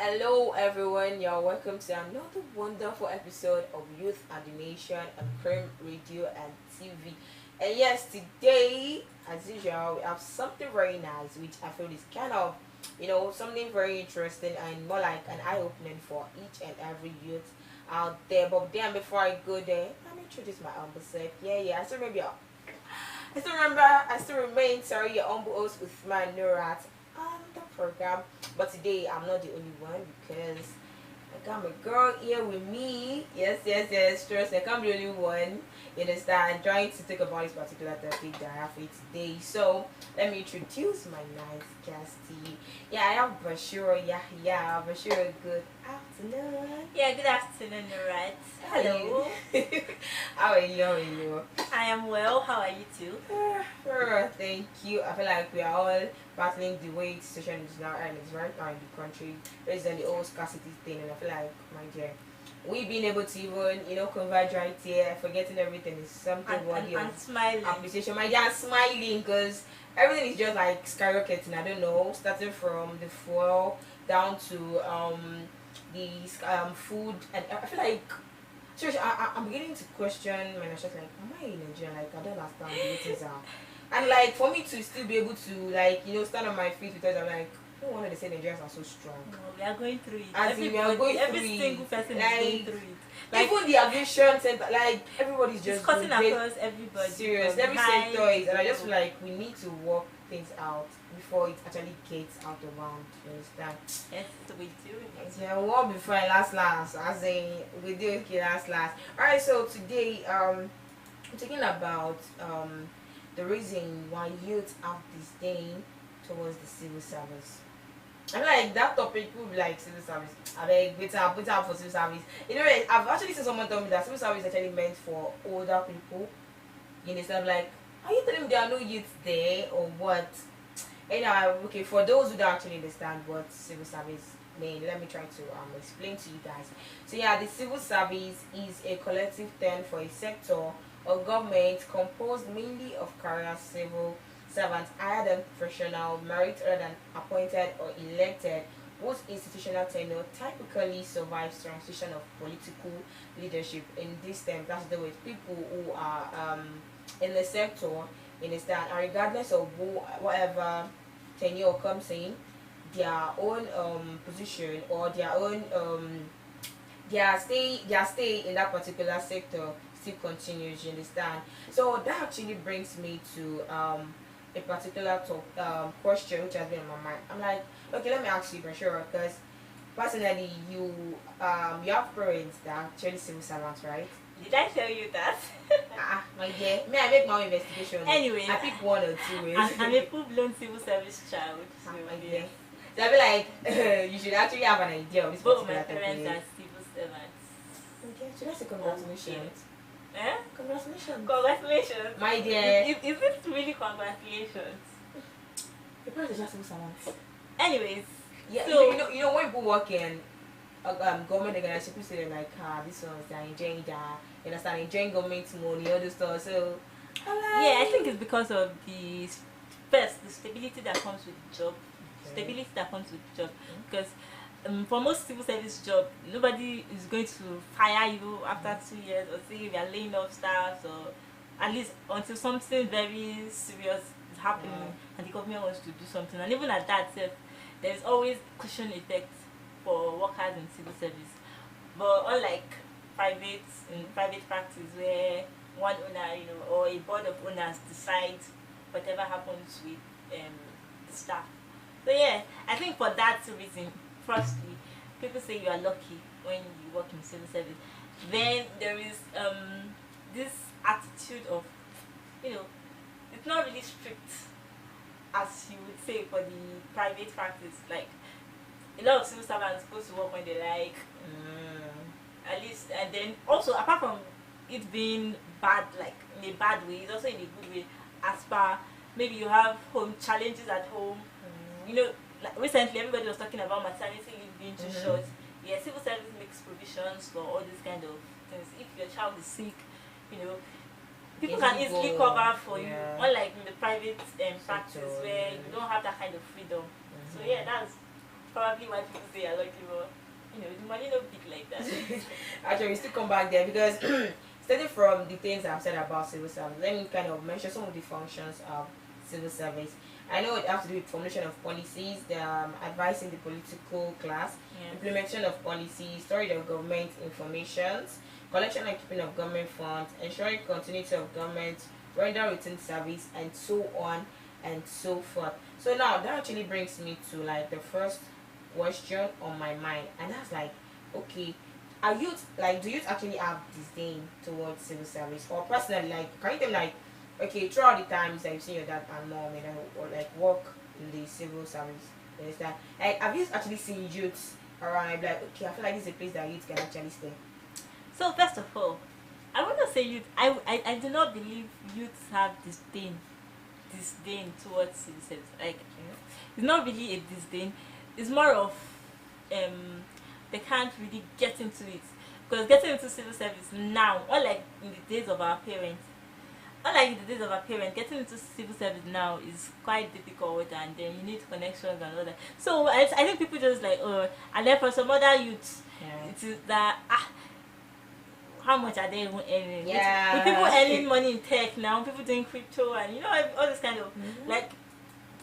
Hello everyone, you're welcome to another wonderful episode of Youth and the Nation on Prime Radio and TV. And yes, today, as usual, we have something very nice which I feel is kind of, something very interesting and more like an eye-opening for each and every youth out there. But then before I go there, let me introduce my humble self. Yeah, I still remain, sorry, your humble host Uthman Nurat on the program. But today I'm not the only one because I got my girl here with me. Yes, trust. I can't be the only one. You understand? Trying to talk about this particular topic that I have for you today. So let me introduce my nice guestie. Yeah, I have Bashir. Yeah, Bashir. Good afternoon. Yeah, good afternoon, Nurat. How are Hello. you? How are you? How are you? I am well. How are you too? Thank you. I feel like we are all battling the way the situation is now and it's right now in the country based on the whole scarcity thing, and I feel like, my dear, we being able to even converge right here, forgetting everything is something worthy And of smiling. appreciation. My dear, I'm smiling because everything is just like skyrocketing. I don't know, starting from the fuel down to the food, and I feel like. Seriously, I'm beginning to question my national, like, am I in Nigeria? Like, I don't understand the way things are. And, like, for me to still be able to, like, stand on my feet because I'm like, no wonder they say Nigerians are so strong. No, we are going through it. As in, we are going every through single it. person Like, is going through it. Like, even the aviation center, like, everybody's just it's cutting doing across everybody. serious. from Every high sector is, and I to just feel low. like we need to work things out before it actually gets out of hand. You understand? Yes, so we do. Yeah, one before I last, as in we do okay last. Alright, so today we're talking about the reason why youth have disdain towards the civil service. I feel like that topic will be like civil service. I beg, wait up for civil service. I've actually seen someone tell me that civil service is actually meant for older people. You understand? Like, are you telling me there are no youth there or what? Anyway, okay, for those who don't actually understand what civil service mean, let me try to explain to you guys. So yeah, the civil service is a collective term for a sector of government composed mainly of career civil servants higher than professional, merit rather than appointed or elected, whose institutional tenure typically survives transition of political leadership. In this term, that's the way people who are in the sector, in the stand, and regardless of whatever tenure comes in, their own position or their stay in that particular sector still continues. You understand? So that actually brings me to a particular question which has been on my mind. I'm like, okay, let me ask you for sure, because personally, you have parents that are actually civil servants, right? Did I tell you that? My dear, may I make my own investigation? Anyway, I pick one or two ways. I'm a full-blown civil service child. So My yes. dear. So I feel like you should actually have an idea of this Both of my particular parents topic. are civil servants. Okay, should I say congratulations? Eh? Congratulations. Congratulations. My dear. Is it really congratulations? Your parents are just civil servants. Anyways, Yeah, so you know when people work in government organization, people say they're like, this one's they're enjoying you understand, enjoying government money, all this stuff. So yeah, I think it's because of the stability that comes with the job. Okay. Stability that comes with the job. Because for most civil service job, nobody is going to fire you after 2 years or say you are laying off staff, or at least until something very serious is happening and the government wants to do something. And even at that, there is always cushion effect for workers in civil service. But unlike private practice, where one owner, or a board of owners decide whatever happens with the staff. So yeah, I think for that reason, firstly, people say you are lucky when you work in civil service. Then there is this attitude of, it's not really strict as you would say for the private practice. Like, a lot of civil servants supposed to work when they like, at least. And then also, apart from it being bad, like in a bad way, it's also in a good way. As per, maybe you have home challenges at home. Like recently everybody was talking about maternity leave being too short. Yeah, civil service makes provisions for all these kind of things. If your child is sick, people can easily cover for you, unlike in the private practice where you don't have that kind of freedom. So yeah, that's probably why people say I like you, but the money no big like that. Actually, we still come back there because starting from the things I've said about civil service, let me kind of mention some of the functions of civil service. I know it has to do with formulation of policies, the advising the political class, Yes. implementation of policies, storage of government informations, collection and keeping of government funds, ensuring continuity of government, render routine service, and so on and so forth. So now that actually brings me to like the first question on my mind, and that's like, okay, are youth like do youth actually have disdain towards civil service, or personally, like, can you tell me like, okay, throughout the times that you've seen your dad and mom, or like work in the civil service, you understand? Like, have you actually seen youths around and be like, okay, I feel like this is a place that youth can actually stay? So first of all, I want to say youth. I do not believe youths have disdain towards civil service. Like, it's not really a disdain. It's more of they can't really get into it, because getting into civil service now, unlike in the days of our parents, getting into civil service now is quite difficult, and then you need connections and all that. So I think people just like, oh, and then for some other youths, Yeah. it is that how much are they even earning? Yeah. With people earning money in tech now, people doing crypto and all this kind of like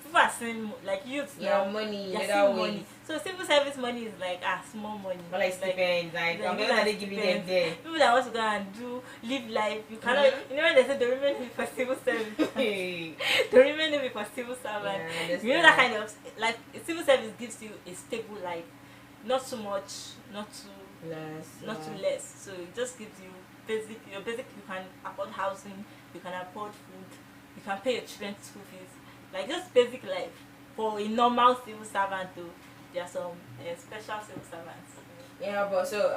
people are seeing like youths Yeah, now. money, They're other seeing ways. money. So civil service money is like small money. More like stipends, like, I'm people not that they giving them stipends, there. people that want to go and live life. You cannot. You know when they say the remain live for civil service, Hey. the remain live for civil servant. Yeah, You know that kind of like civil service gives you a stable life, not too much, not too less. So it just gives you basic. You can afford housing, you can afford food, you can pay your children's school fees, like just basic life. For a normal civil servant though, there are some special civil servants. Yeah, but so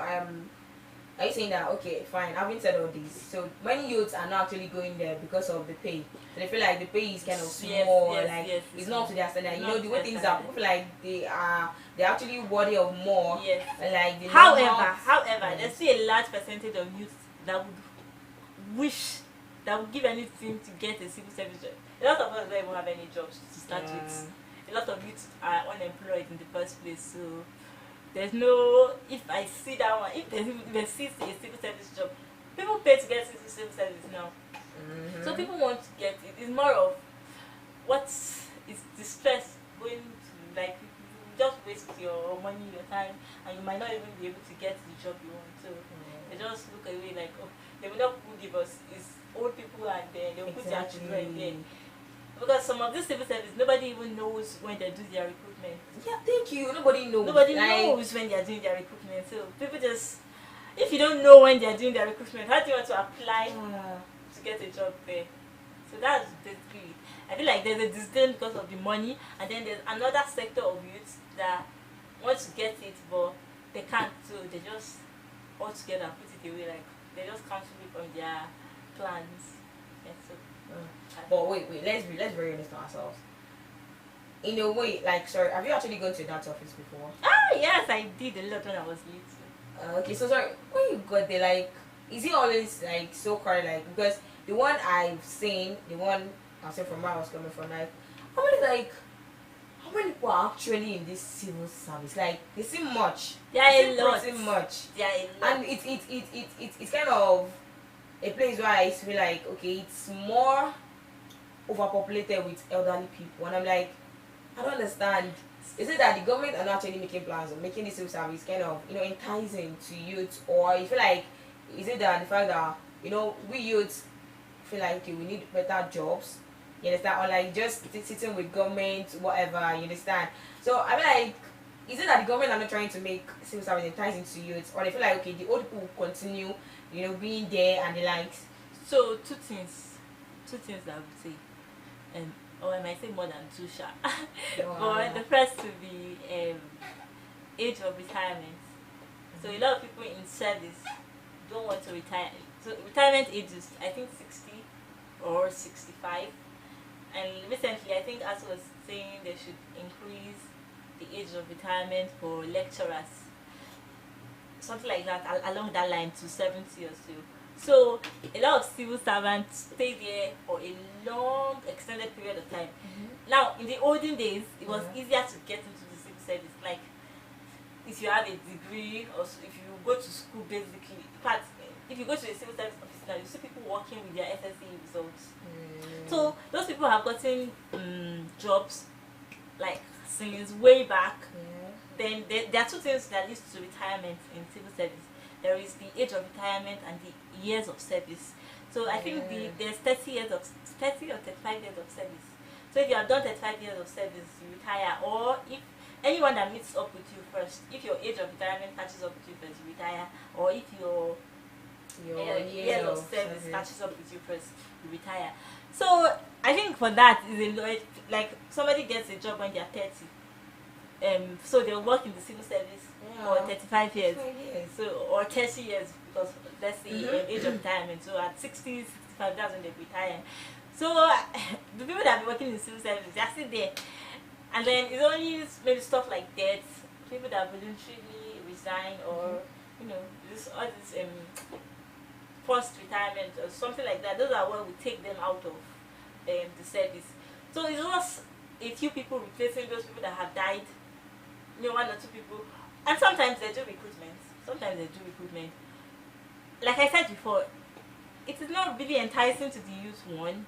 are you saying that, okay, fine, having said all this, so many youths are not actually going there because of the pay? So they feel like the pay is kind of small, it's not to their standard. You know, the way things are, people feel like they're actually worthy of more. Yes. And like However, there's still a large percentage of youth that would give anything to get a civil service job. A lot of us don't even have any jobs to start with. A lot of youth are unemployed in the first place, so there's no. If I see that one, if they see a civil service job, people pay to get into civil service now. So people want to get it. It's more of what is the stress going to, like, you just waste your money, your time, and you might not even be able to get the job you want. So they just look away like, oh, they will not give us. It's old people, and then they'll put their children there. Because some of this civil service, nobody even knows when they do their recruitment. Yeah, thank you. Nobody knows. Nobody knows when they are doing their recruitment. So people just, if you don't know when they are doing their recruitment, how do you want to apply to get a job there? So that's basically it. I feel like there's a disdain because of the money, and then there's another sector of youth that want to get it, but they can't. So they just altogether put it away, like they just cancel it from their plans. Yeah, so. But wait, let's be very honest to ourselves. In a way, like, sorry, have you actually gone to that office before? Yes, I did a lot when I was little. Okay, so sorry, when you got there, like, is it always like so crowded? Like, because the one I've seen from where I was coming from, like, how many people are actually in this civil service? Like, they seem much. There are a lot. Pretty much. There are a lot. And it's kind of a place where I feel like, okay, it's more overpopulated with elderly people, and I'm like, I don't understand. Is it that the government are not actually making plans or making this civil service kind of, enticing to youth, or you feel like, is it that the fact that, we youth feel like, okay, we need better jobs, you understand, or like just sitting with government, whatever, you understand? So I mean, like, is it that the government are not trying to make civil service enticing to youth, or they feel like, okay, the old people will continue, being there and the likes? So two things that I would say, or I might say more than two, sha. But the first to be age of retirement. So a lot of people in service don't want to retire. So retirement age is, I think, 60 or 65. And recently, I think as was saying, they should increase the age of retirement for lecturers, something like that, along that line, to 70 or so. So a lot of civil servants stay there for a long, extended period of time. Now, in the olden days, it was easier to get into the civil service. Like, if you have a degree or if you go to school basically. In fact, if you go to a civil service office now, you see people working with their SSE results. So those people have gotten jobs like since way back. Then there are two things that leads to retirement in civil service. There is the age of retirement and the years of service. So I think there's 30 or 35 years of service. So if you have done 35 years of service, you retire. Or if anyone that meets up with you first, if your age of retirement catches up with you first, you retire. Or if your years of service catches up with you first, you retire. So I think for that is a lot. Like somebody gets a job when they are 30. So they'll work in the civil service for 35 years. So or 30 years, because that's the age of retirement. So at 60, 65, that's when they retire. So the people that be working in the civil service, they're still there. And then it's only maybe stuff like that, people that voluntarily resign, or this all this forced retirement or something like that. Those are what will take them out of the service. So it's just a few people replacing those people that have died. One or two people. And sometimes they do recruitment. Like I said before, it is not really enticing to the youth, one,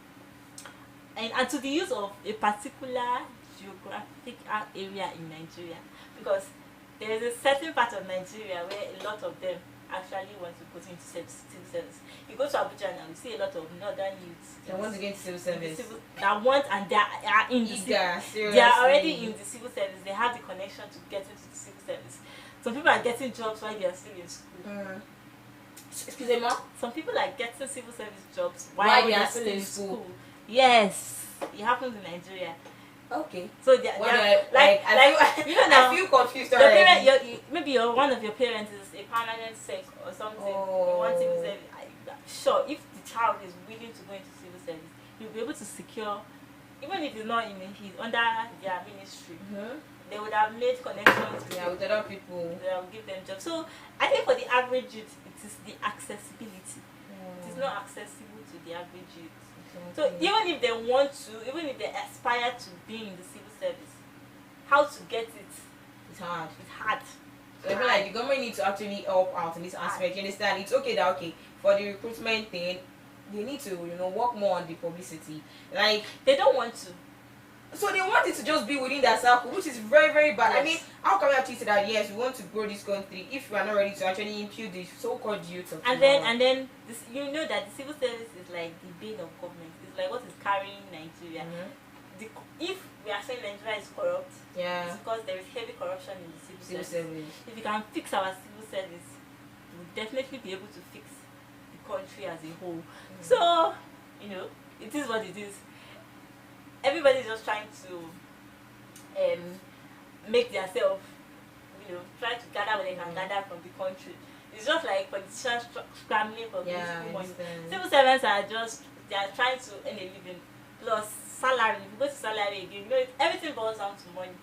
and to the use of a particular geographic area in Nigeria, because there is a certain part of Nigeria where a lot of them actually want to go into civil service. You go to Abuja now, you see a lot of northern youths that want to get into civil service, that want, and they are in the civil. They are already in the civil service. They have the connection to get into the civil service. Some people are getting jobs while they are still in school. Excuse me, ma'am? Some people are getting civil service jobs while they are still in school. Yes, it happens in Nigeria. Okay. So they're I feel confused already. Maybe one of your parents is a permanent sec or something. You want civil service. Sure, if the child is willing to go into civil service, you'll be able to secure, even if he's not he's under their ministry. They would have made connections with other people that will give them jobs. So I think for the average youth, it is the accessibility. It is not accessible to the average youth. So even if they want to, even if they aspire to be in the civil service, how to get it? It's hard. So I feel like the government needs to actually help out in this aspect. You understand? It's okay that for the recruitment thing, they need to work more on the publicity. Like they don't want to. So they want it to just be within their circle, which is very, very bad. Yes. I mean, how can we actually say that yes, we want to grow this country if we are not ready to actually impute the so-called youth of tomorrow? And then this, that the civil service is like the bane of government. It's like what is carrying Nigeria. If we are saying Nigeria is corrupt, it's because there is heavy corruption in the civil service. If we can fix our civil service, we'll definitely be able to fix the country as a whole. So, it is what it is. Everybody's just trying to make themselves, try to gather what they can gather from the country. It's just like politicians scrambling for political money. Civil servants they are trying to earn a living plus salary. If you go to salary again, everything boils down to money.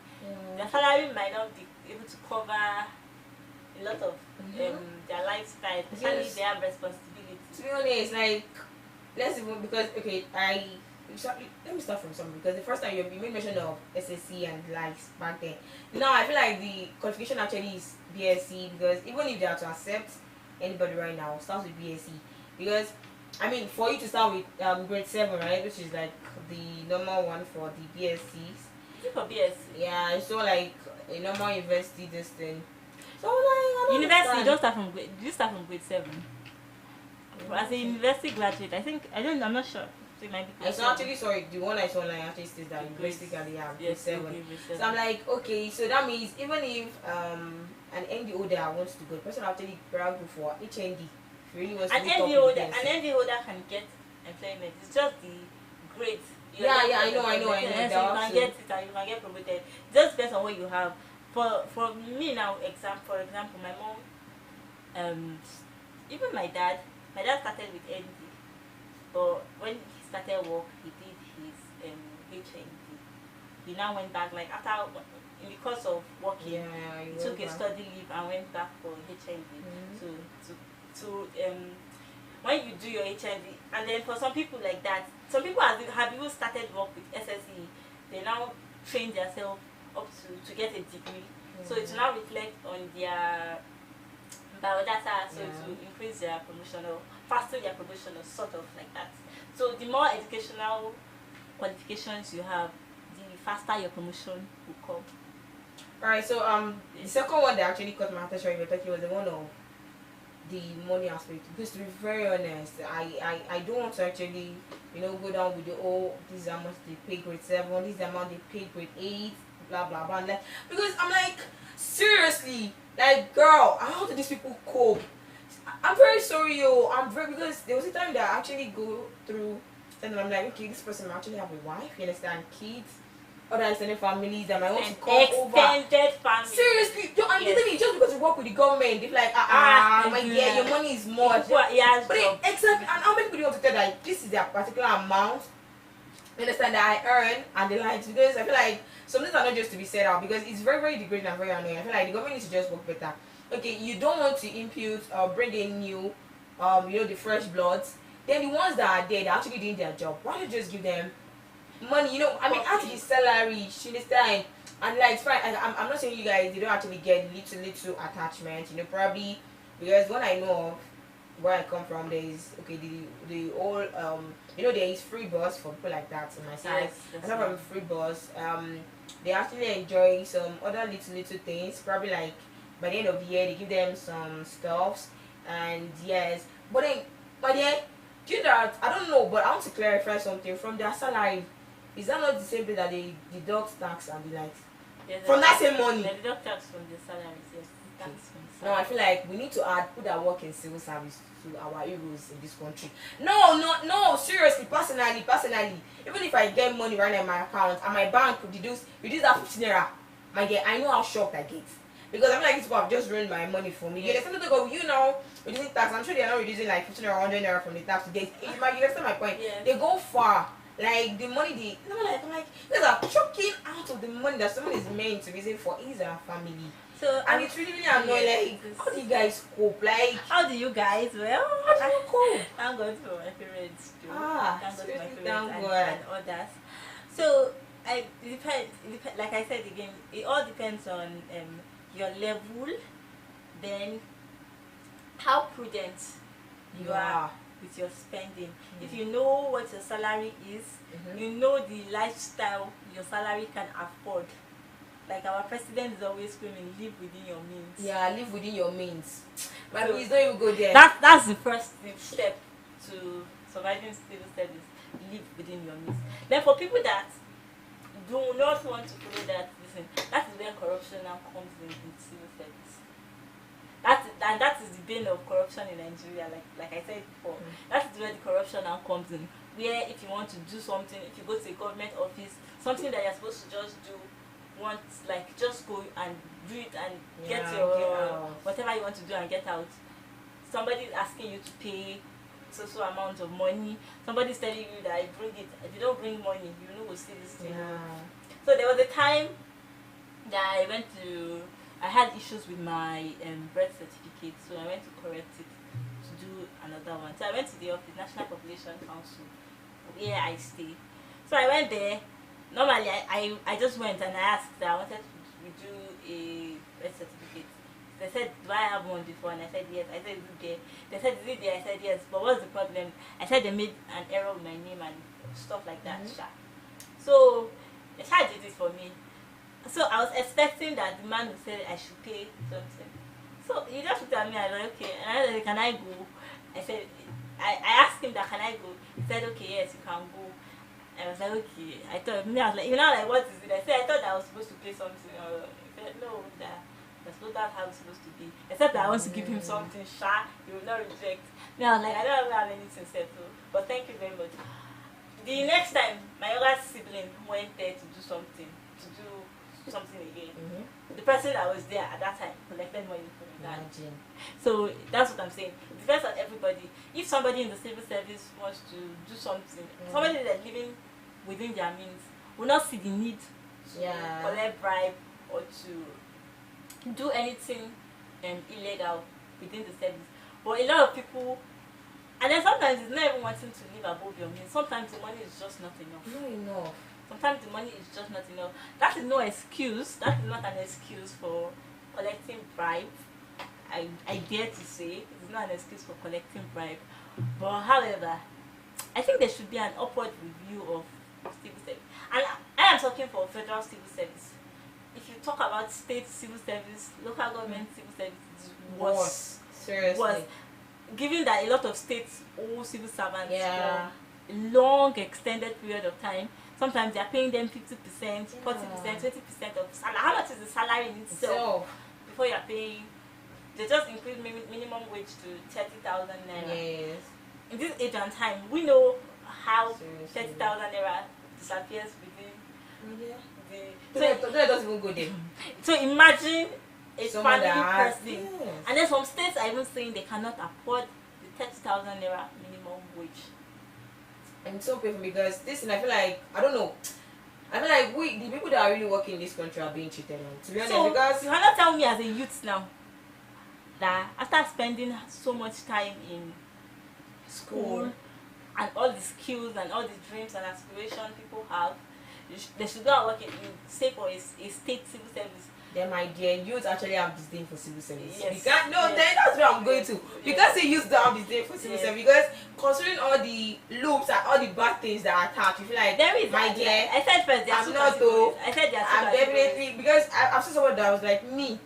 Their salary might not be able to cover a lot of their lifestyle, especially they have responsibility. To be honest, like because let me start from something, because the first time you made mention of SSC and likes back then. Now I feel like the qualification actually is BSc, because even if they are to accept anybody right now, starts with BSc. Because I mean, for you to start with grade 7, right, which is like the normal one for the BScs. Is it for BSc? Yeah, so like a normal university this thing. So like university, you don't start from grade. Do you start from grade 7? As a university graduate, I'm not sure. So it's not actually the one I saw online actually says that you basically have grade 7. So I'm like, okay, so that means even if an ND there wants to go, the person actually grab for HND. Really wants an ND holder can get employment. It's just the grade. I know. So you can get it and you can get promoted. It just depends on what you have. For me now, for example, my mom, even my dad started with ND, but when he started work, he did his HND. He now went back, like after in the course of working, he took a study leave and went back for HND. So when you do your HND, and then for some people like that, some people have even started work with SSE. They now train themselves up to get a degree. So it will now reflect on their biodata, so Yeah. to increase their promotion or fasten their promotion or sort of like that. So the more educational qualifications you have, the faster your promotion will come. Alright, so the second one that actually caught my attention when you were talking was the one of the money aspect. Because to be very honest, I don't want to actually, go down with the this is how much they pay grade 7, this is the amount they pay grade 8, blah blah blah. Like, because I'm like, seriously, like, girl, how do these people cope? I'm very sorry, yo. I'm very, because there was a time that I actually go through, and I'm like, okay, this person might actually have a wife, you understand, kids, other extended families that might want to come over. Extended family. Seriously, and Yes. the thing is, just because you work with the government, they're like, my dear, your money is much. Yes, But then, exactly, and how many people do you want to tell that this is their particular amount? You understand, that I earn and the likes? Because I feel like some things are not just to be said out, because it's very, very degrading and very annoying. I feel like the government needs to just work better. Okay, you don't want to impute or bring in new, the fresh bloods. Then the ones that are there, they're actually doing their job. Why don't you just give them money? I mean, add to the salary, she understand. And like, it's fine. I'm not saying you guys, they don't actually get little attachment. Probably because when I know of where I come from, there is the whole there is free bus for people like that in my side. Yes, Apart from free bus, they actually enjoy some other little things. Probably like by the end of the year, they give them some stuffs, and yes, but then do you know that I don't know, but I want to clarify something from their salary. Is that not the same thing that they deduct tax and the likes? Yes, From that same money? they deduct tax from the salaries, yes. Tax from the No, I salary. feel like we need to add people that work in civil service to our heroes in this country. No, seriously, personally, even if I get money right now in my account and my bank reduce that 15 naira, my dear, I know how shocked I get. Because I feel like these people have just ruined my money for me. Yes. They tend to go, reducing tax. I'm sure they are not reducing like 15 or 100 naira from the tax to get. You understand my point? Yes. They go far. Like the money I'm like, guys are choking out of the money that someone is meant to visit for his and family. So And it's really, really annoying. Like, how do you guys cope? Like, how do you guys? Well, how do you cope? thank God for my parents too. Ah, Thank God for my seriously, parents thank and, God. and others. So it depends. Like I said again, it all depends on your level, then how prudent you are with your spending. If you know what your salary is, you know the lifestyle your salary can afford. Like our president is always screaming, live within your means. Yeah, live within your means. But So, please don't even go there. That's the first step to surviving civil service. Live within your means. Then for people that do not want to follow that, listen, that is where corruption now comes in civil service. That is the bane of corruption in Nigeria. Like I said before, that is where the corruption now comes in. Where if you want to do something, if you go to a government office, something that you're supposed to just do once, like just go and do it and get your whatever you want to do and get out. Somebody is asking you to pay so amount of money. Somebody's telling you that bring it. If you don't bring money, we'll see this thing. So there was a time that I had issues with my birth certificate, so I went to correct it to do another one. So I went to the office, National Population Council, where I stay. So I went there. Normally I just went and I asked that I wanted to redo a birth certificate. They said, do I have one before? And I said yes. I said, is it there? They said, is it there? I said yes. But what's the problem? I said they made an error with my name and stuff like that. So the child did it for me. So I was expecting that the man would say I should pay something. So he just looked at me and I was like, okay. And I said, can I go? I said, I asked him that, can I go? He said, okay, yes, you can go. I was like, okay. I was like, what is it? I said, I thought I was supposed to pay something. He said, no, that's not how it's supposed to be. Except that I want to give him something, he will not reject. I was like, I don't have anything settled. But thank you very much. The next time, my younger sibling went there to do something again. The person that was there at that time collected money from the dad. So that's what I'm saying. It depends on everybody. If somebody in the civil service wants to do something, somebody that's living within their means will not see the need to collect bribe or to do anything illegal within the service. But a lot of people, And then sometimes it's not even wanting to live above your means. Sometimes the money is just not enough. Not enough. Sometimes the money is just not enough. That is no excuse. That is not an excuse for collecting bribe. I dare to say it's not an excuse for collecting bribe. But however, I think there should be an upward review of civil service. And I am talking for federal civil service. If you talk about state civil service, local government civil service, it's worse. Seriously. Was given that a lot of states owe civil servants Yeah. for a long extended period of time. Sometimes they are paying them 50%, 40%, 20% of salary. How much is the salary in itself before you are paying? They just increase minimum wage to 30,000 naira. Yes. In this age and time, we know how Seriously. 30,000 naira disappears within Yeah. the. That doesn't even go there. So imagine a Someone family that has- person, yes. and then some states are even saying they cannot afford the 30,000 naira minimum wage. And it's so painful because this, and I feel like, I don't know. I feel like the people that are really working in this country are being cheated on. To be honest, So because you cannot tell me as a youth now that after spending so much time in school and all the skills and all the dreams and aspirations people have, they should go and work in say for a state civil service. then my dear, youth actually have disdain for civil service. Yes. Because no, Yes. then that's where I'm going to. Yes. Because the youth don't have disdain for civil Yes. service. Because considering all the loops and all the bad things that are attached, you feel like There is my dear. I said first there are I'm two not categories. though. I said there are two I'm categories. definitely, because I've seen someone that was like me,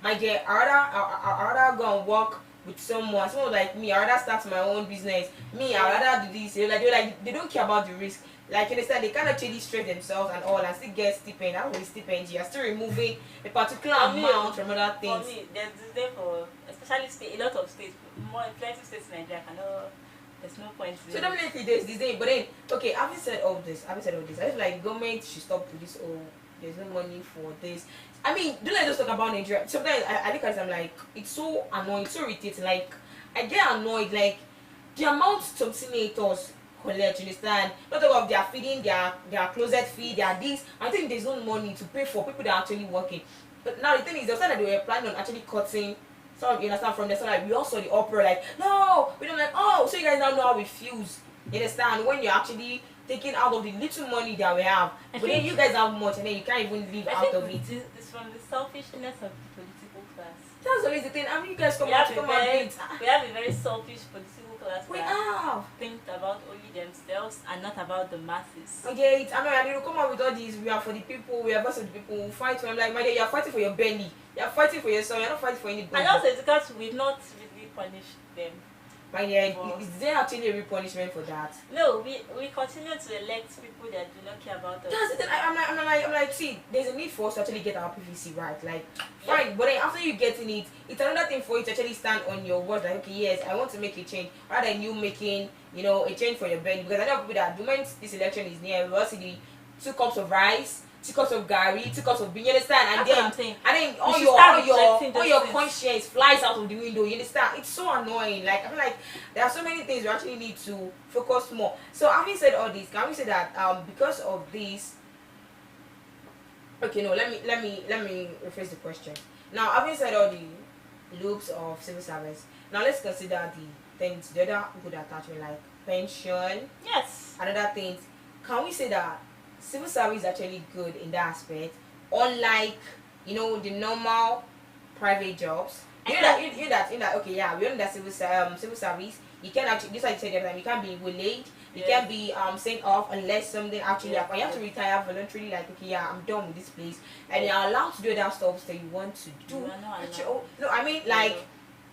my dear. I rather go and work with someone like me. I rather start my own business. Me, I rather do this. They don't care about the risk. Like, you understand, they can't actually stress themselves and all and still get stipend. How will stipend? You are still removing a particular For me, amount from other For things. me, there's there for especially state, a lot of states, more plenty states in Nigeria cannot. There's no point. So definitely there's this day, but then okay, having said all this, I feel like government should stop with this. Oh, there's no money for this. I mean, don't let us talk about Nigeria. Sometimes I look at it, I'm like, it's so annoying, so irritating. Like, I get annoyed, like the amount some senators collect, you understand? Not talk of their feeding, their closet fee, their this. I think there's no money to pay for people that are actually working. But now the thing is, they said that they were planning on actually cutting some, you understand, from the salary. We also the uproar like, no, we don't like, oh, so you guys now know how we fuse. You understand? When you're actually taking out of the little money that we have, but then you guys have much and then you can't even live out of it. It's from the selfishness of the political class. That's always the thing. I mean, you guys come We out have, to a come and very, do it. we have a very selfish political class We that have. think about only themselves and not about the masses. Okay, I mean, and you come out with all these. We are for the people. We are for the people. We fight for them. Like, my dear, you are fighting for your belly. You are fighting for yourself. You are not fighting for anybody. And also it's because we've not really punished them. My dear, Well, is there actually a real punishment for that? No, we continue to elect people that do not care about us. That's the thing. I'm like, see, there's a need for us to actually get our PVC right. Like, fine, but then after you getting it, it's another thing for you to actually stand on your words. Like, okay, yes, I want to make a change, rather than you making, you know, a change for your belly. Because I know people that the moment this election is near, we will see the 2 cups of rice, 2 cups of gari, 2 cups of bean. You understand? And That's then, what I'm saying. and then We should start rejecting all those your things. conscience flies out of the window. You understand? It's so annoying. Like, I feel like there are so many things we actually need to focus more. So having said all this, can we say that because of this? Okay, no. Let me rephrase the question. Now, having said all the loops of civil service, now let's consider the things, the other good attachment like pension Yes. and other things. Can we say that civil service is actually good in that aspect, unlike, you know, the normal private jobs? You know that okay, yeah, we know that civil service, you can actually, just like you said the other time, you can't be waylaid, you can't be sent off unless something actually happens. You have to retire voluntarily, like, okay, yeah, I'm done with this place, and you're allowed to do other stuff that you want to do. You are not Actually, allowed. no, I mean, like,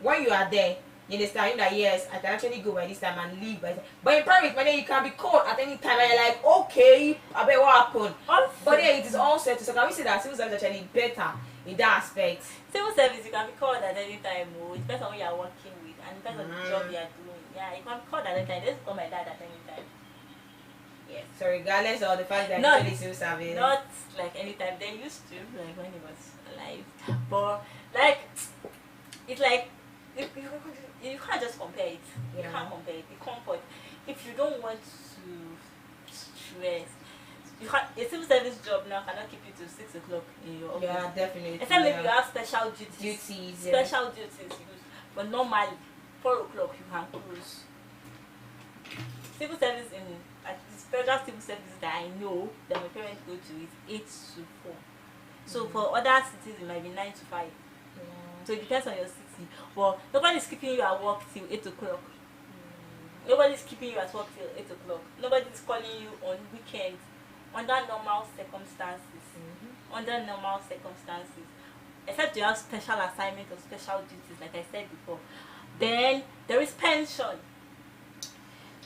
when you are there, you understand that yes, I can actually go by this time and leave by this time. But in private, but then you can be called at any time and you're like, okay, I bet what happened. But then it is all set. So can we say that civil service is actually better in that aspect? Civil service, you can be called at any time. Oh, it depends on who you are working with and it depends on the job you are doing. Yeah, you can be called at any time. Just call my dad at any time. Yes. So regardless of the fact that Not- actually civil service, Not like anytime. They used to, like when he was alive. But like, it's like you can't just compare it. You Yeah. can't compare it. The comfort. If you don't want to stress, you can't. A civil service job now cannot keep you till 6 o'clock in your office. yeah, definitely. Except maybe you yeah. have special duties. Duties, yeah. Special duties, but normally 4 o'clock you can close. civil service in the federal civil service that I know that my parents go to is 8 to 4. So for other cities it might be 9 to 5. Yeah. So it depends on your city. But nobody's keeping you at work till 8 o'clock. Nobody's keeping you at work till 8 o'clock. Nobody's calling you on weekends under normal circumstances. Under normal circumstances. Except you have special assignment or special duties, like I said before. Then there is pension.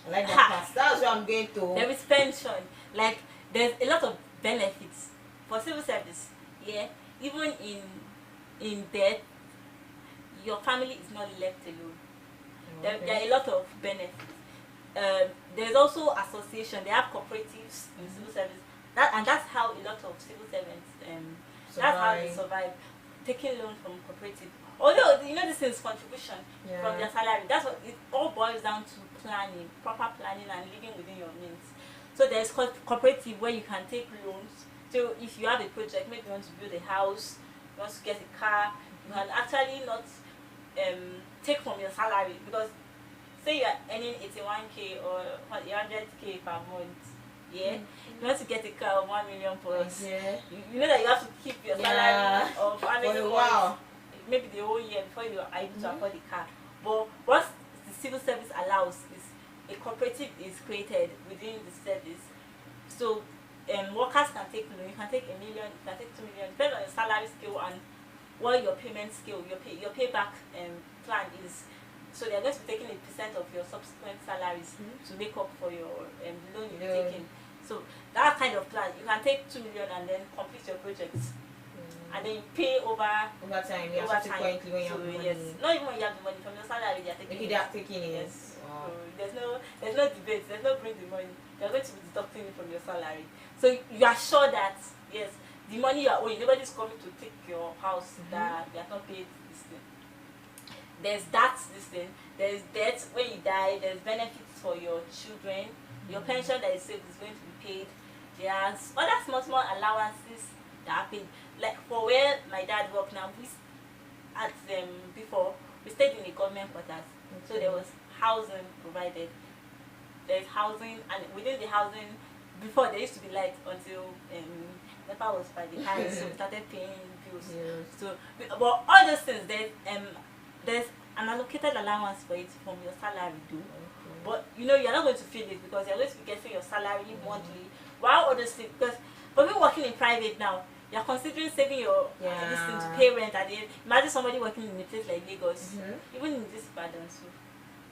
I like that part. That's what I'm going to. There is pension. Like there's a lot of benefits for civil service. Yeah. Even in death, your family is not left alone. There are a lot of benefits. There's also association. They have cooperatives in civil service. That's how a lot of civil servants that's how they survive, taking loan from cooperative. Although this is contribution from their salary. That's what it all boils down to: planning, proper planning, and living within your means. So there's cooperative where you can take loans. So if you have a project, maybe you want to build a house, you want to get a car, you can actually not take from your salary, because say you are earning 81k or 100k per month. Yeah, you want to get a car of 1 million plus. Yeah. You know that you have to keep your salary of how many months, wow, maybe the whole year before you are able to afford the car. But what the civil service allows is a cooperative is created within the service. So workers can take loan. You can take 1 million, you can take 2 million, depending on your salary scale and what your payment scale, your payback plan is. So they are going to be taking a percent of your subsequent salaries to make up for your loan you've taken. So that kind of plan, you can take 2 million and then complete your project, and then you pay over time. Yeah, over time. when you So have the yes, money. not even when you have the money from your salary, they are taking Okay, it. they are taking it. Yes. Wow. So there's no debate. There's no bring the money. They're going to be deducting it from your salary. So you are sure that yes, the money you are owing, nobody's coming to take your house that they have not paid this thing. There's this thing. There's debt when you die. There's benefits for your children. Your pension that is saved is going to be paid. There's other small allowances that are paid. Like for where my dad worked now, before we stayed in a government quarters, so there was housing provided. There's housing, and within the housing, before there used to be light until NEPA was privatized, so we started paying bills. Yes. So, but all those things, there's an allocated allowance for it from your salary, too. But you're not going to feel it because you're going to be getting your salary monthly. While others things, because for people working in private now, you're considering saving your this thing to pay rent at the end. Imagine somebody working in a place like Lagos, even in this Ibadan, so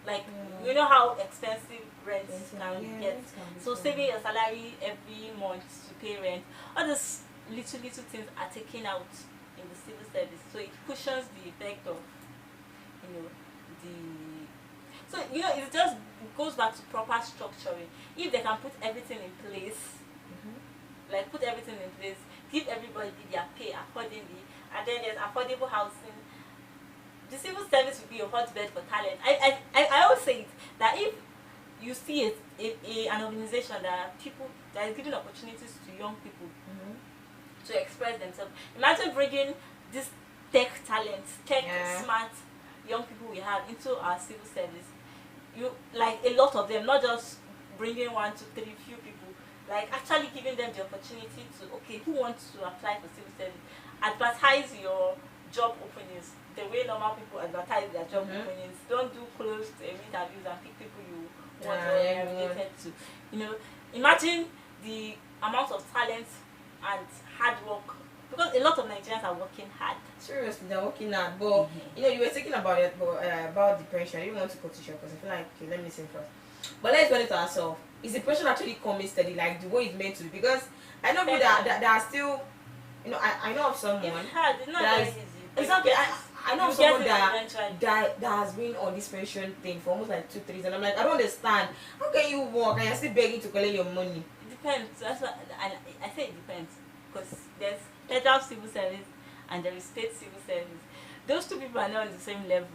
like you know how expensive rent can get. So saving your salary every month to pay rent, all those little things are taken out in the civil service. So it cushions the effect of it just goes back to proper structuring. If they can put everything in place, like put everything in place, give everybody their pay accordingly, and then there's affordable housing, the civil service will be a hotbed for talent. I always say it, that if you see an organization that is giving opportunities to young people to express themselves, imagine bringing this tech talent, smart young people we have into our civil service. You like a lot of them, not just bringing 1, 2, 3 few people, like actually giving them the opportunity to who wants to apply for civil service, advertise your job openings the way normal people advertise their job openings. Don't do closed interviews and pick people you want or are related to. Imagine the amount of talent and hard work, because a lot of Nigerians are working hard. Seriously, they're working hard. But you were thinking about it, about depression. I didn't want to cut you short because I feel like let me listen first. But let's put it to ourselves. Is depression actually coming steady, like the way it's meant to be? Because I know people that are still, I know of someone. It's hard. It's not very easy. Exactly. I know of someone that has been on this pension thing for almost like 2, 3 years, and I'm like, I don't understand. How can you work and you're still begging to collect your money? It depends. That's what I say. It depends, because there's federal civil service and there is state civil service. Those two people are not on the same level.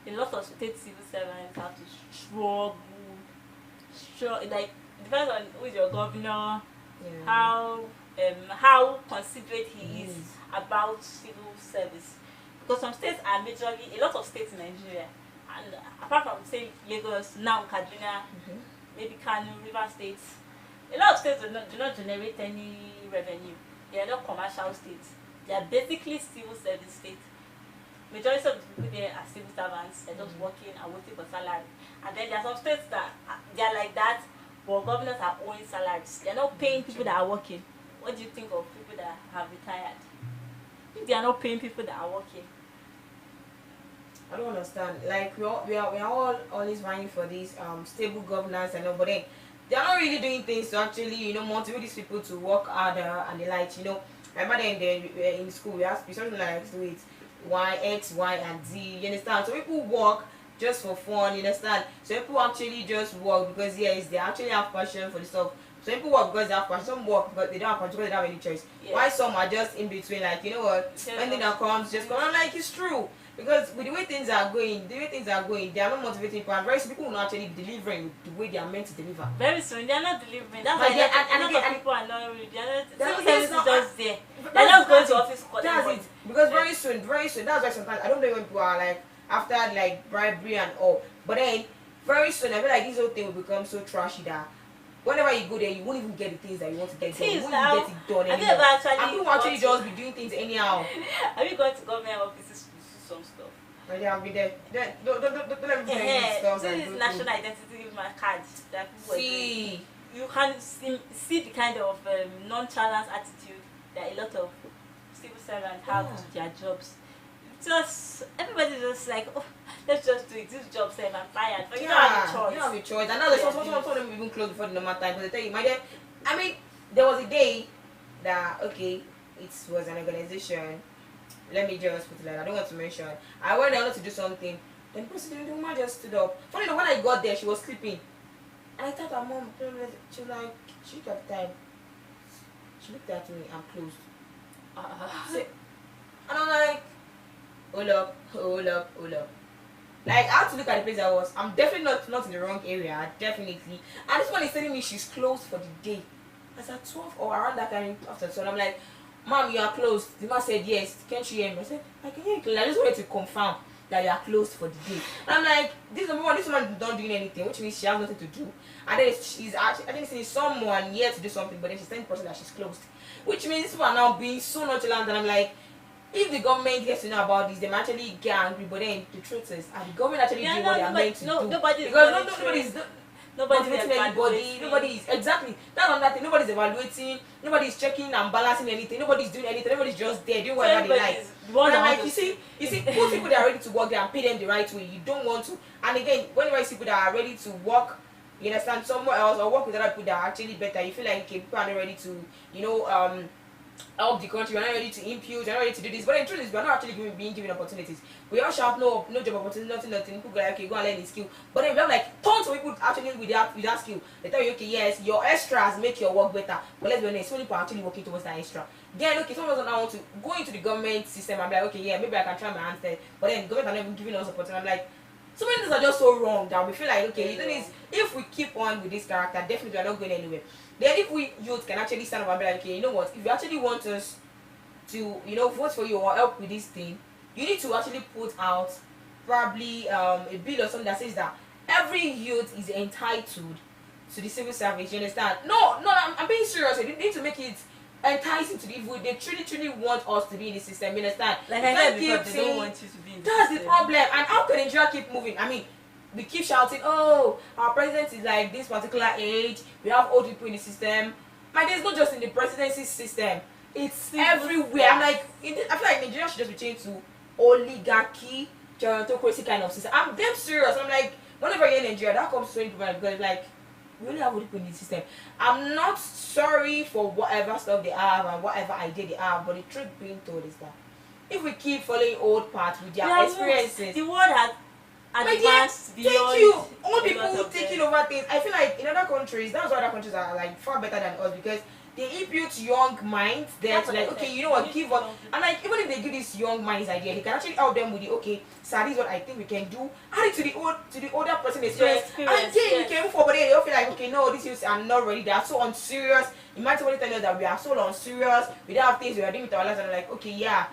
A lot of state civil servants have to struggle. Like, it depends on who is your governor, how considerate he is about civil service. Because some states are majorly, a lot of states in Nigeria, and apart from say Lagos, now Kaduna, maybe Kano, River State. A lot of states do not generate any revenue. They are not commercial states. They are basically civil service states. Majority of the people there are civil servants. They're just working and waiting for salary. And then there are some states that they are like that, but governors are owing salaries. They're not paying people that are working. What do you think of people that have retired? If they are not paying people that are working. I don't understand. Like we are all always vying for this stable governance and all, but then they are not really doing things to actually motivate these people to work harder and the like. Remember then in school we have something like do it Y, X, Y, and Z. You understand? So people work just for fun. You understand? So people actually just work because yes, they actually have passion for the stuff. So people work because they have passion. Some work but they don't have passion because they don't have any choice. Yeah. Why some are just in between? Like anything that comes just come. I'm like it's true. Because with the way things are going, they are not motivating people, and very soon people will not actually be delivering the way they are meant to deliver. Very soon, they are not delivering. That's why a lot of people are not really. Civil service is just there. They're not going to office. That's it. Because very soon, that's why sometimes I don't know when people are like after like bribery and all. But then very soon, I feel like this whole thing will become so trashy that whenever you go there, you won't even get the things that you want to get done. You won't even get it done anymore. And people actually just be doing things anyhow. Have you gone to government offices? Some stuff. But yeah, I'll be there. Don't let me say stuff. This is national identity my card that people see. You can see the kind of nonchalant attitude that a lot of civil servants have to their jobs. Just everybody just like, oh, let's just do it. This job safe. I'm tired. But you don't have a choice. You don't have a choice. And now some of them even close before the normal time. But they tell you, my dear. I mean, there was a day that it was an organization. Let me just put it like I don't want to mention. I went there to do something. Then the woman just stood up. Funny enough, when I got there, she was sleeping. And I thought her mom, she was like, she looked at the time. She looked at me and closed. And I'm like, hold up. Like I had to look at the place I was. I'm definitely not in the wrong area, definitely. And this one is telling me she's closed for the day. I said 12 or around that time after 12. I'm like, Mom, you are closed. The man said yes. Can't you hear me? I said, I can hear you clearly. I just wanted to confirm that you are closed for the day. And I'm like, this woman is not doing anything, which means she has nothing to do. And then she's actually, I think seeing someone here to do something, but then she's telling the person that she's closed. Which means these people are now being so nonchalant, and I'm like, if the government gets to know about this, they might actually get angry. But then the truth is, are the government actually doing what they are meant to do? Nobody's motivating anybody. Nobody's exactly. That's another thing. Nobody's evaluating. Nobody's checking and balancing anything. Nobody's doing anything. Nobody's just there doing whatever they like. Like you see, put people that are ready to work there and pay them the right way. You don't want to. And again, whenever you see people that are ready to work, you understand, somewhere else or work with other people that are actually better, you feel like okay, people are not ready to, help the country. We're not ready to impute. We're not ready to do this. But the truth is, we're not actually being given opportunities. We all shout no job opportunity, nothing. People go like, okay, go and learn the skill. But then we have like tons of people actually with that skill. They tell you, okay, yes, your extras make your work better. But let's be honest, so many people are actually working towards that extra. Then okay, some of us now want to go into the government system and be like, okay, yeah, maybe I can try my hands there. But then the government are not even giving us opportunity. I'm like, so many things are just so wrong that we feel like, okay, the thing is, if we keep on with this character, definitely we are not going anywhere. Then if we youth can actually stand up and be like, okay, you know what, if you actually want us to, vote for you or help with this thing, you need to actually put out probably a bill or something that says that every youth is entitled to the civil service. You understand? No, I'm being serious. You need to make it enticing to the evil. They truly want us to be in the system. You understand? Like I said before, they don't want you to be in the that's system. the problem. And how can Nigeria keep moving? I mean, we keep shouting, oh, our president is like this particular age. We have old people in the system. It's not just in the presidency system. It's everywhere. I'm like, I feel like Nigeria should just be changed to oligarchy, gerontocracy kind of system. I'm damn serious. I'm like, whenever you're in Nigeria, that comes to people because like, we only have old people in the system. I'm not sorry for whatever stuff they have and whatever idea they have, but the truth being told is that if we keep following old paths with their experiences, the world has advanced beyond. Thank you. All people taking over things. I feel like in other countries, that's why other countries are like far better than us because they impute young minds there to like, okay, you know what, give up. And like, even if they give this young minds idea, they can actually help them with the, okay, sir, this is what I think we can do. Add it to the older person experience. And then you can move forward. They'll feel like, okay, no, these youths are not ready. They are so unserious. You might somebody tell us that we are so unserious. We don't have things we are doing with our lives. And I'm like, okay, yeah.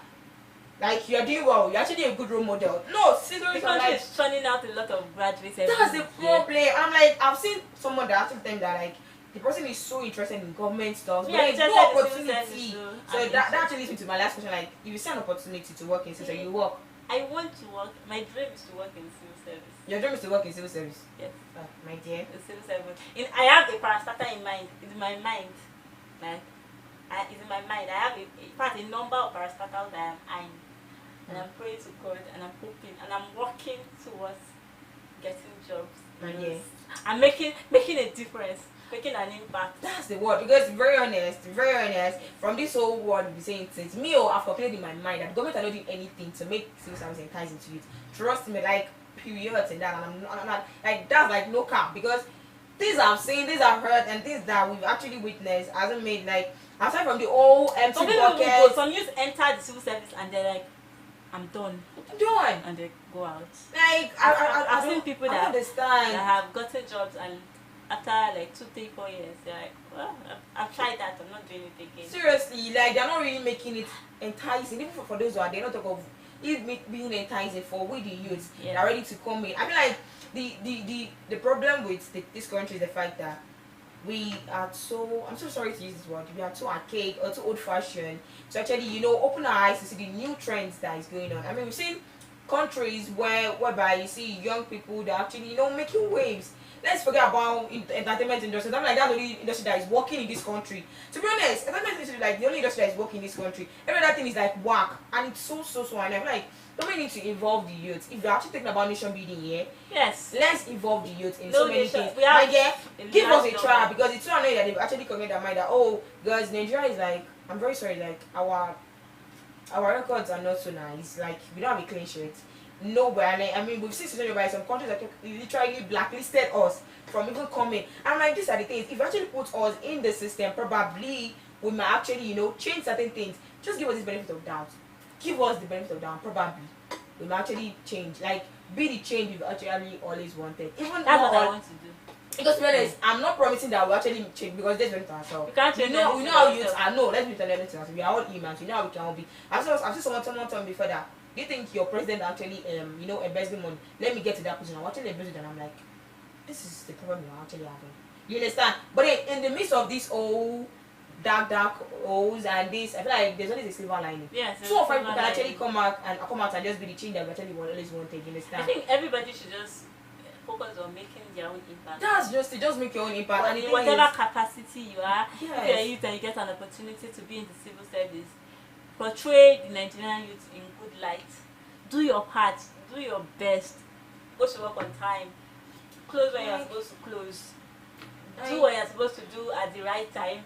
like you're doing well, you're actually a good role model. No, The seriously, I'm country like, is churning out a lot of graduates every that's the year. problem. I'm like, I've seen someone that actually think that like the person is so interested in government stuff, Me, but I'm there's interested no in civil service, opportunity. so So I'm that interested. actually leads me to my last question. Like, if you see an opportunity to work in civil, you work. I want to work. My dream is to work in civil service. Your dream is to work in civil service. Yes, My dear. the civil service. I have a parastatal in mind. It's in my mind. Like, it's in my mind. I have in fact a number of parastatals that I'm eyeing, and I'm praying to God, and I'm hoping, and I'm working towards getting jobs. My dear. I'm making a difference, making an impact. That's the word. Because very honest, from this whole word we saying since me, I've calculated in my mind that the government are not doing anything to make civil service enticing to youth. Trust me, like periods and that, and I'm not like that's like no cap, because things I've seen, things I've heard, and things that we've actually witnessed hasn't made like aside from the old empty Some people will go, buckets. some youth enter the civil service and they're like, I'm done, Done. and they go out. Like I've seen don't- people I don't that understand. have gotten jobs, and after like 2, 3, 4 years, they're like, well, I've tried that, I'm not doing it again. Seriously, like they're not really making it enticing. Even for those who are, they're not talk of it being enticing for we the youths that are ready to come in. I mean, like the problem with this country is the fact that we are so, I'm so sorry to use this word, we are too archaic or too old fashioned to actually open our eyes to see the new trends that is going on. I mean, we've seen countries whereby you see young people that are actually making waves. Let's forget about the entertainment industry. I'm like that's the only industry that is working in this country. To be honest, entertainment industry is like the only industry that is working in this country. Every other thing is like whack, and it's so and I'm like, don't we need to involve the youth? If you're actually thinking about nation building here, Yes. let's involve the youth in No so many nation- things. we have My dear, a give us a large try, number. because it's so annoying that they've actually committed their mind that, oh, guys, Nigeria is like, I'm very sorry, like our records are not so nice. Like we don't have a clean sheet. Nowhere. I mean, we've seen situation by some countries that literally blacklisted us from even coming. And like these are the things. If you actually put us in the system, probably we might actually change certain things. Just give us this benefit of doubt. Give us the benefit of doubt. Probably we might actually change. Like be the change we've actually always wanted. Even That's what I more. want to do. Because to be honest, I'm not promising that we'll actually change, because let's be honest with ourselves. You can't We change know anything how by youths yourself. are. No, let's be honest. We are all humans. We know how we can all be. I've seen someone tell me before that, do you think your president actually embezzling money? Let me get to that position. I'm watching the president and I'm like, this is the problem we're actually having. You understand? But in the midst of this old dark holes and this, I feel like there's always a silver lining. Yes. Two or five people can actually come out and just be the change that we actually always wanted. You I understand? think everybody should just focus on making their own impact. That's just make your own impact. But And the in thing whatever is, capacity you are, if you're a yes. youth and you get an opportunity to be in the civil service, portray the Nigerian youth in good light. Do your part. Do your best. Go to work on time. Close when you're supposed to close. Do what you're supposed to do at the right time.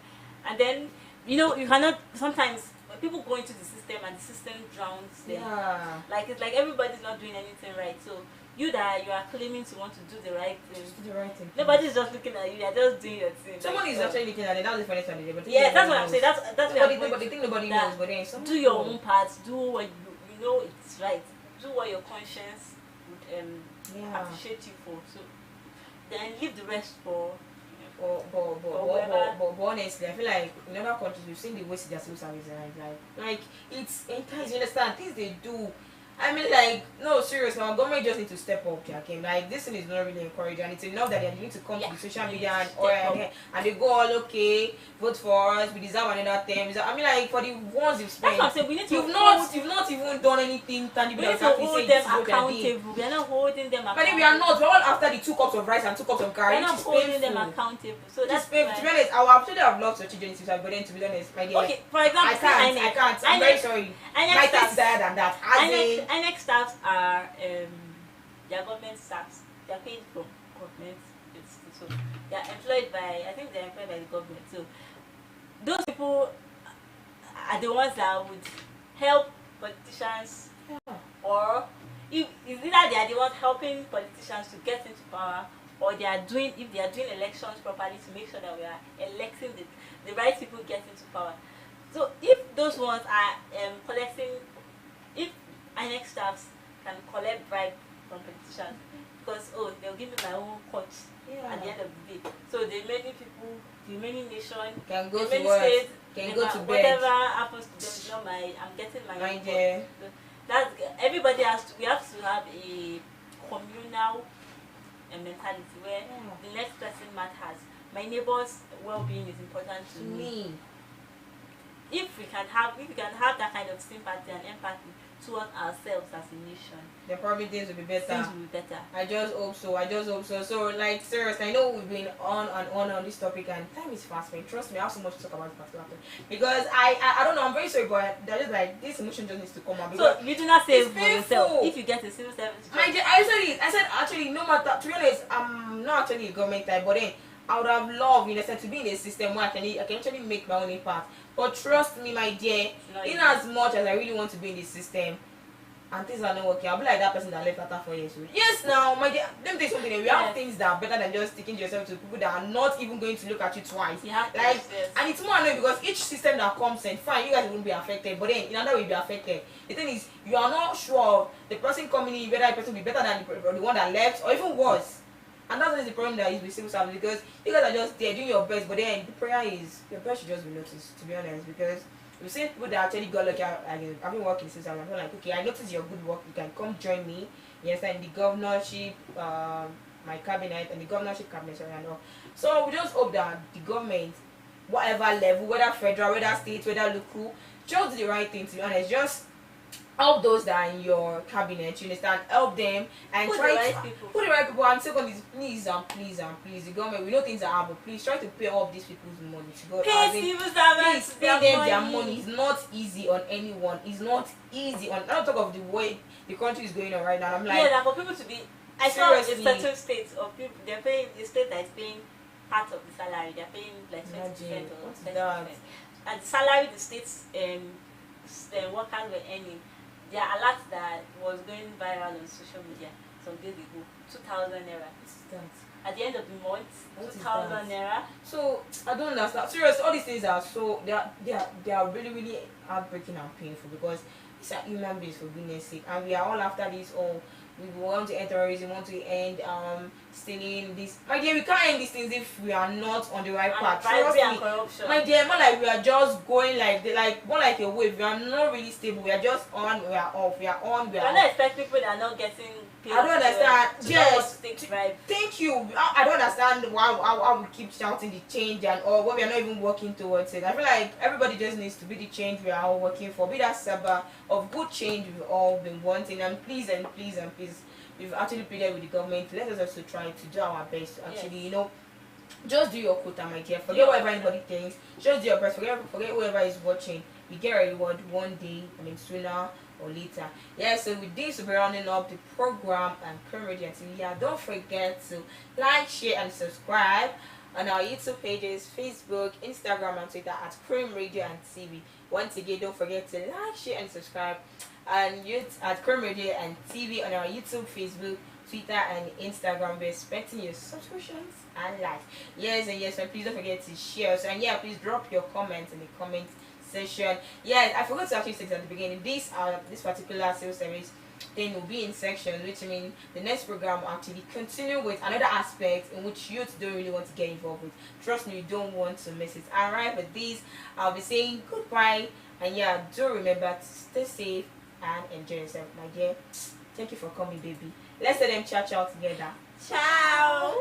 And then, you cannot, sometimes when people go into the system and the system drowns them. Yeah. Like, it's like everybody's not doing anything right. So, you are claiming to want to do the right thing. Just do the right thing. Nobody's just looking at you. You're just doing your thing. Someone like, is actually looking at it. That's the funny thing. But Yeah, that's what I'm saying. That's what I'm But the thing nobody that knows. But then someone do your own part. Do what you know it's right. Do what your conscience would Yeah. appreciate you for. So then leave the rest for. But honestly, I feel like in other countries we've seen the waste their civil service and like it's enticing. You understand things they do. I mean, like, no, seriously, our government just need to step up their game. Like, this thing is not really encouraging, and it's enough that they need to come to the social media and they go all okay, vote for us, we deserve another term. I mean, like, for the ones you've spent, That's what I'm saying. We need to you've not even done anything tangible. We need to that can hold say them this is what they're doing. accountable. We are not holding them accountable. But then we are not. We're all after the 2 cups of rice and 2 cups of curry. We're not Which is holding them painful. accountable. So That's that's painful. To be honest, I would actually have loved to children but then to be honest, my dear, okay. For example, I can't. I'm very sorry. My taste is higher than that. As in, INEC staffs are their government staffs. They are paid from government. So they are employed by. I think they are employed by the government. So those people are the ones that would help politicians, or if it's either they are the ones helping politicians to get into power, or they are doing elections properly to make sure that we are electing the right people get into power. So if those ones are collecting, if INEC staffs can collect bribe from politicians, because they'll give me my own coach at the end of the day. So the remaining people, the remaining nation, Can go the to remaining work. states, Can go to bed. whatever happens to them is not I'm getting my own coach. So that's everybody we have to have a communal mentality where the next person matters. My neighbor's well-being is important to me. If we can have that kind of sympathy and empathy towards ourselves as a nation, then probably things will be better. Things will be better. I just hope so. So like seriously, I know we've been on this topic and time is fast, man. Trust me, I have so much to talk about this particular topic. Because I don't know, I'm very sorry, but they're just like this emotion just needs to come out. So you do not say it for yourself. If you get a civil service job. I said actually no matter, to be honest, I'm not actually a government type, but then I would have loved, in a sense, to be in a system where I can actually make my own impact. But trust me, my dear, in as much as I really want to be in this system, and things are not working, I'll be like that person that left after 4 years. Yes, now, my dear, let me tell you something. We have things that are better than just sticking to yourself to people that are not even going to look at you twice. And it's more annoying because each system that comes in, fine, you guys won't be affected, but then in another way, you'll be affected. The thing is, you are not sure the person coming in, whether the person will be better than the one that left, or even worse. And that's the problem that is with civil service, because you guys are just there doing your best, but then the prayer is your best should just be noticed, to be honest. Because we've seen people that actually got lucky. I've been working since I'm like, okay, I noticed your good work, you can come join me. Yes, and the governorship, my cabinet, and the governorship cabinet, sorry, and all. So we just hope that the government, whatever level, whether federal, whether state, whether local, just do the right thing, to be honest. Just help those that are in your cabinet, you understand? Help them and put the right people. And second is please, the government, we know things are hard, but please try to pay all of these people's money to God. Pay them their money. It's not easy on anyone. It's not easy on. I don't talk of the way the country is going on right now. I'm like, for people to be. I saw in certain states of people, they're paying the state that is paying part of the salary. They're paying like 20% or 10%. And the salary the states workers were earning. There are alerts that was going viral on social media some days ago. 2,000 naira. At the end of the month, 2,000 naira. So I don't understand. Seriously, all these things are so they are really, really heartbreaking and painful, because it's a human beings, for goodness sake, and we are all after this. We want to end terrorism, want to end stealing this. My dear, we can't end these things if we are not on the right path. Trust me, my dear, more like we are just going more like a wave. We are not really stable. We are just on, we are off. We are on, we are off. I don't expect people that are not getting paid. I don't understand. Yes, thank you. I don't understand why we keep shouting the change and all when we are not even working towards it. I feel like everybody just needs to be the change we are all working for. Be that sabbath of good change we've all been wanting. And please, we've actually pleaded with the government. Let us also try to do our best to actually, just do your quota, my dear. Forget whatever anybody thinks. Just do your best. Forget whoever is watching. We get a reward one day. Sooner or later. So with this, we'll be rounding up the program and Cream Radio and TV. Don't forget to like, share, and subscribe on our YouTube pages, Facebook, Instagram, and Twitter at Cream Radio and TV. Once again, don't forget to like, share, and subscribe and at Cream Radio and TV on our YouTube, Facebook, Twitter, and Instagram. We're expecting your subscriptions and likes. And please don't forget to share. So, and please drop your comments in the comment section. I forgot to actually say at the beginning, this particular sales service thing will be in sections, which means the next program will actually continue with another aspect in which youth don't really want to get involved with. Trust me, you don't want to miss it. Alright, with this, I'll be saying goodbye, and do remember to stay safe and enjoy yourself, my dear. Thank you for coming, baby. Let's let them ciao together. Ciao.